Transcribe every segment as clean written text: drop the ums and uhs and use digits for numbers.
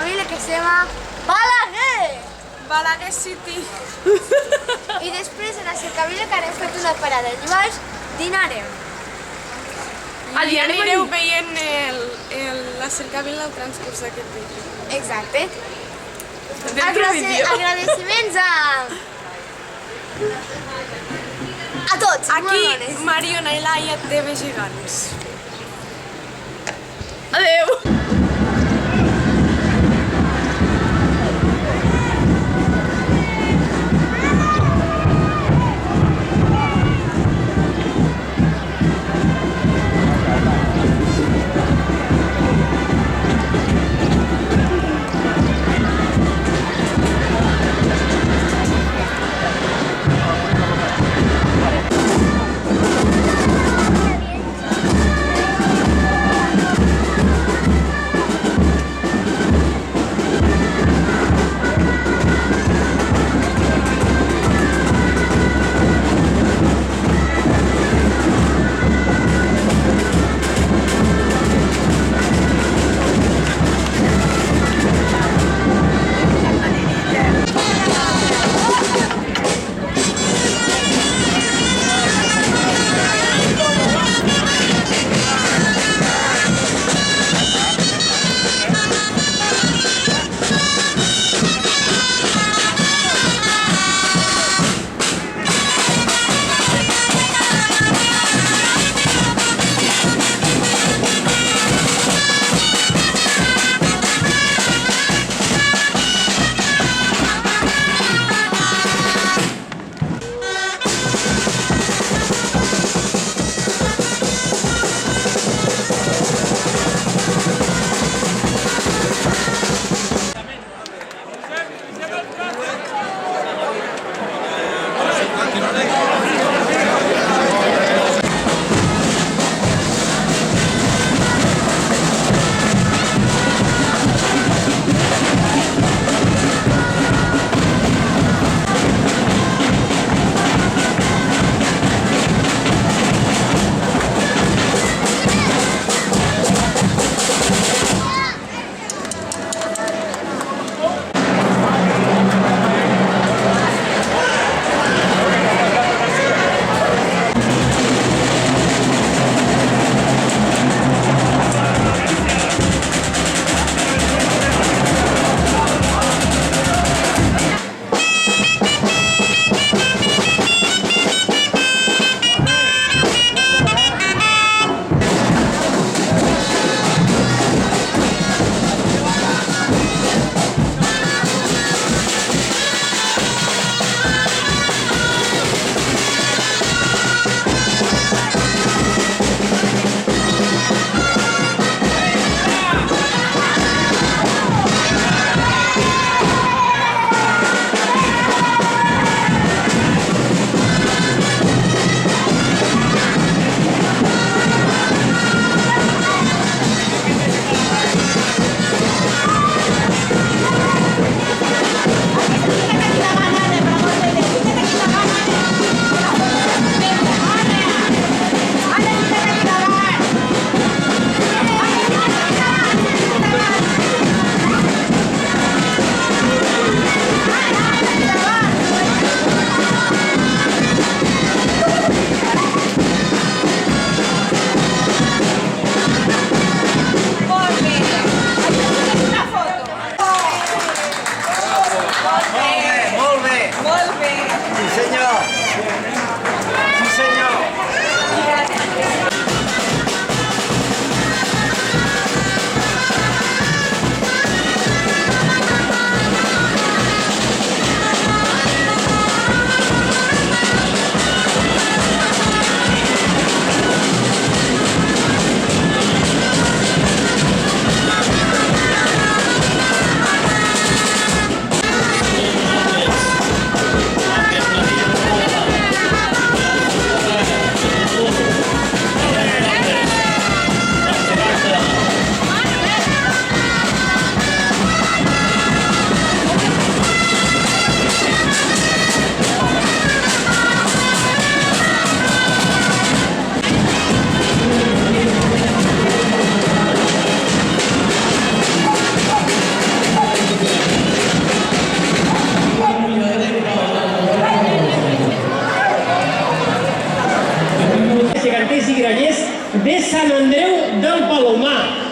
cercavila que se llama Balaguer. Balaguer City. I després a la cercavila que anem fet una parada. Llavors dinarem. I anireu veient la cercavila al transcurs d'aquest vídeo. Exacte. Dentro vídeo. Agradeciments a tots. Aquí molt bones. Mariona i Laia TV gegants. Adeu.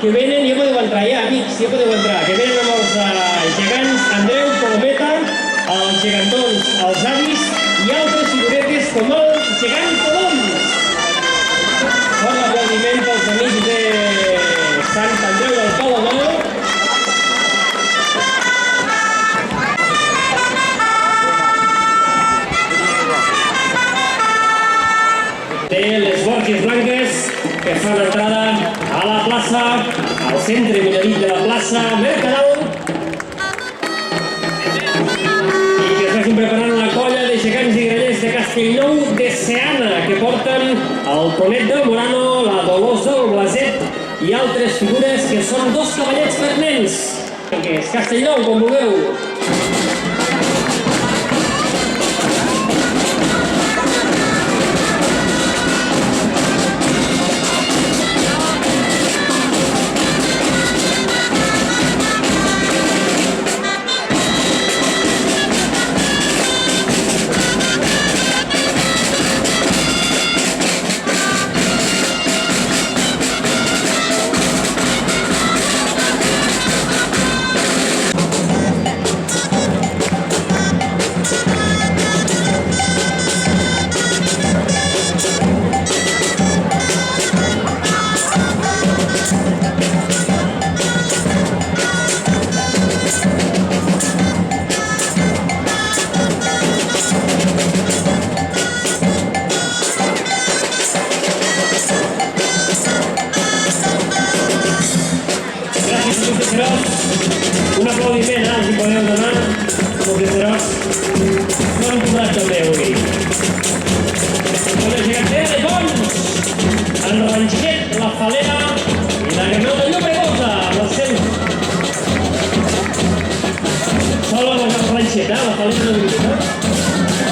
que venen, ja podeu entrar, amics, ja podeu entrar, que venen amb els gegants Andreu, Colometa, els gegantons, els avis i altres figuretes com el gegant Coloms. Fort l'aplaudiment pels amics de Sant Andreu del Palomar. Té les borges blanques que fan entrada a la plaça, al centre minerit de la plaça Mercadal, i que es vagin preparant la colla de gegants i grallers de Castellnou de Seana, que porten el Tonet del Morano, la Dolors del Blaset i altres figures que són dos cavallets per nens. Que és Castellnou, com vulgueu. Un aplaudiment, si podeu donar, els llecerots. No han posat també avui. La gegantera de Pons, el Ranxet, la Falera i la Granota Llobregosa, amb el seu... Sol el Ranxet, la Falera no diu,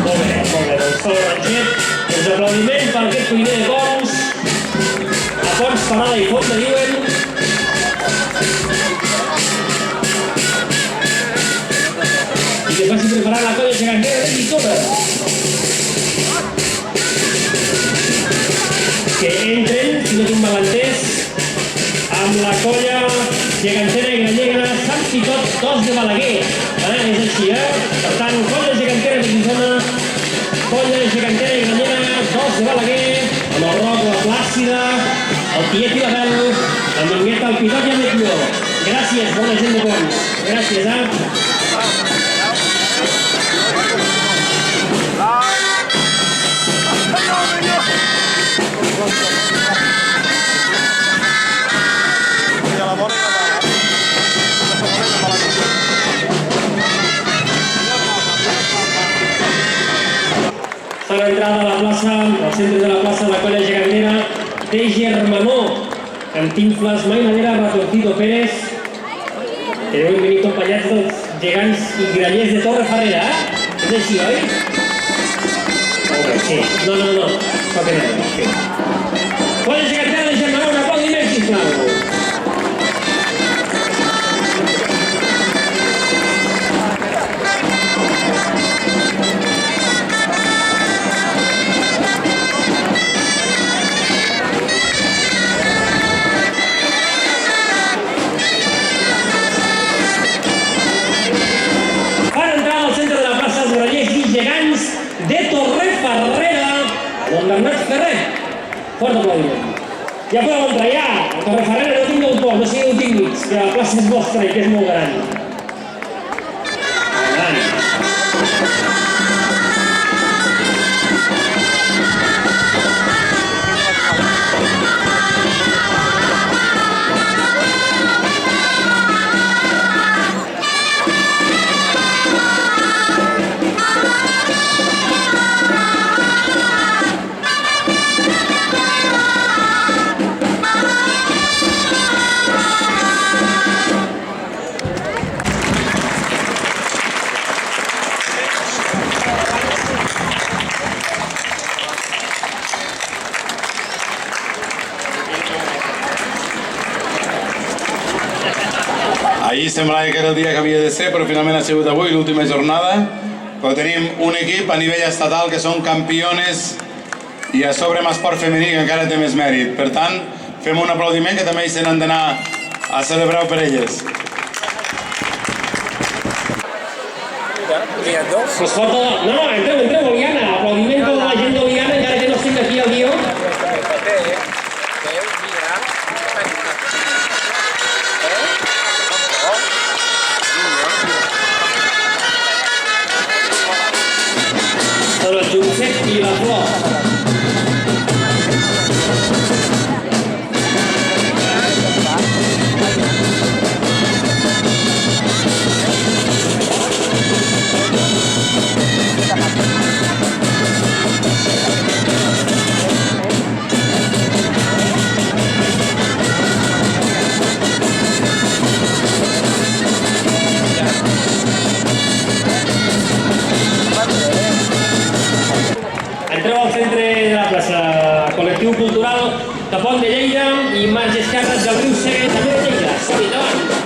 Molt bé, doncs sol el Ranxet. Els aplaudiments per aquest cuiner de Pons. A Pons, Parada i Fonda, diuen. I que passi preparar la colla gegantera de Guissona. Que entren, si no tinc malentès, amb la colla gegantera i gallega Sant Picot 2 de Balaguer. És així, Per tant, colla gegantera de Guissona, colla gegantera i gallega 2 de Balaguer, amb el Roc, la Plàcida, el Tiet i la Bel, la Mingueta, el Picot i el Mequió. Gràcies, bona gent de Pons. Gràcies, Fan entrada a la plaça, al centre de la plaça, la colla gegantera de Germanó, Cantinflas, Mainadera, Ratoncito Pérez, que deuen venir acompanyats dels gegants i grallers de Torre Ferrera, És així, oi? Molt bé, sí. No. Pot anar, sí. Colla gegantera de Germanó, un aplaudiment, sisplau. De Torre Ferrera, don Bernat Ferrer. Fort aplaudiment. Ja podeu entrar, ja. A Torre Ferrera no tingueu por, no sigueu tímids, que la plaça és vostra i que és molt gran. Endavant. Ahir semblava que era el dia que havia de ser, però finalment ha sigut avui, l'última jornada. Però tenim un equip a nivell estatal que són campiones i a sobre amb esport femení que encara té més mèrit. Per tant, fem un aplaudiment que també hi se n'han d'anar a celebrar per elles. Pues foto... No, entreu, Oliana. Aplaudiment a la gent d'Oliana, encara que no estic aquí al guió. Són el Josep i la Flor. Entreu al centre de la plaça, col·lectiu cultural Capon de Lleida i marge esquerra del riu Segre, també de Lleida. Som-hi, endavant!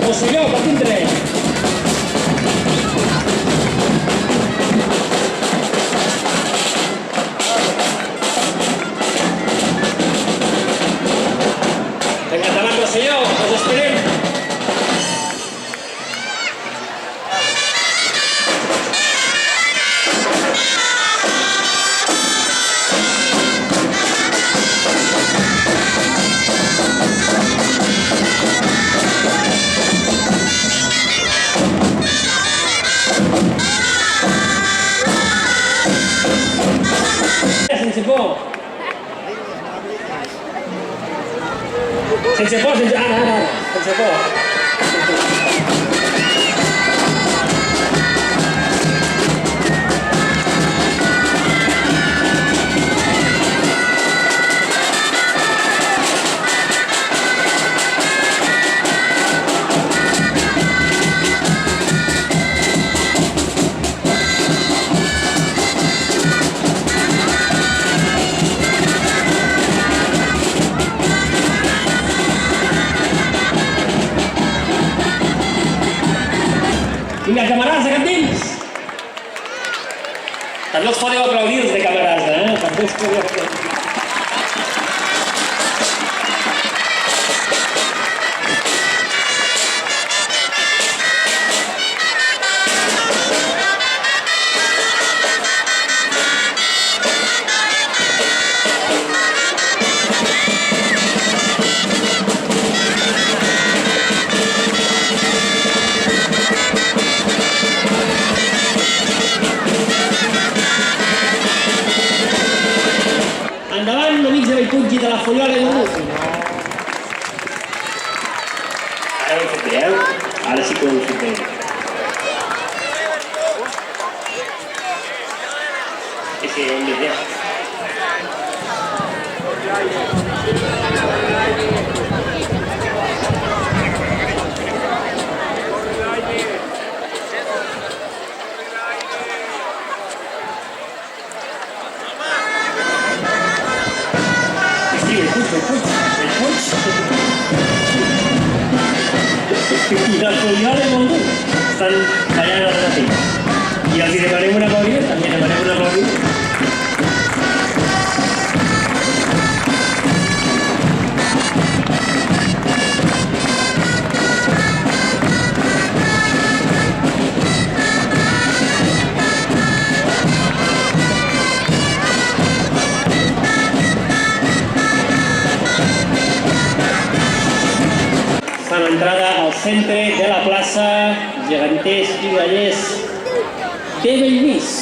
Rosselló, per dintre. Vinga, endavant, Rosselló, us esperem. Sense por. Sense por, sense... Ara. Sense por. Vinga, camarades de cap dins! També els podeu aplaudir els de camarades, També els podeu aplaudir. Endavant, amics de Bellpuig i de la Follola i Gurú. Ara ho he fet bé, Ara sí que ho he fet bé. Sí, ho hem dit bé. I del Follola i Gurú estan ballant al mateix. I els hi demanem una aplaudiment, també demanem una aplaudiment. Fan entrada al centre de la plaça Geganters i Gallers de Bellvís.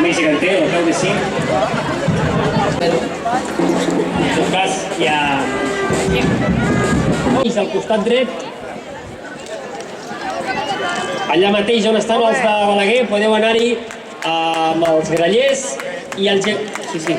servei geganter, el peu de 5. En tot cas, hi ha... Al costat dret, allà mateix on estan els de Balaguer, podeu anar-hi amb els grallers i el... Sí, sí.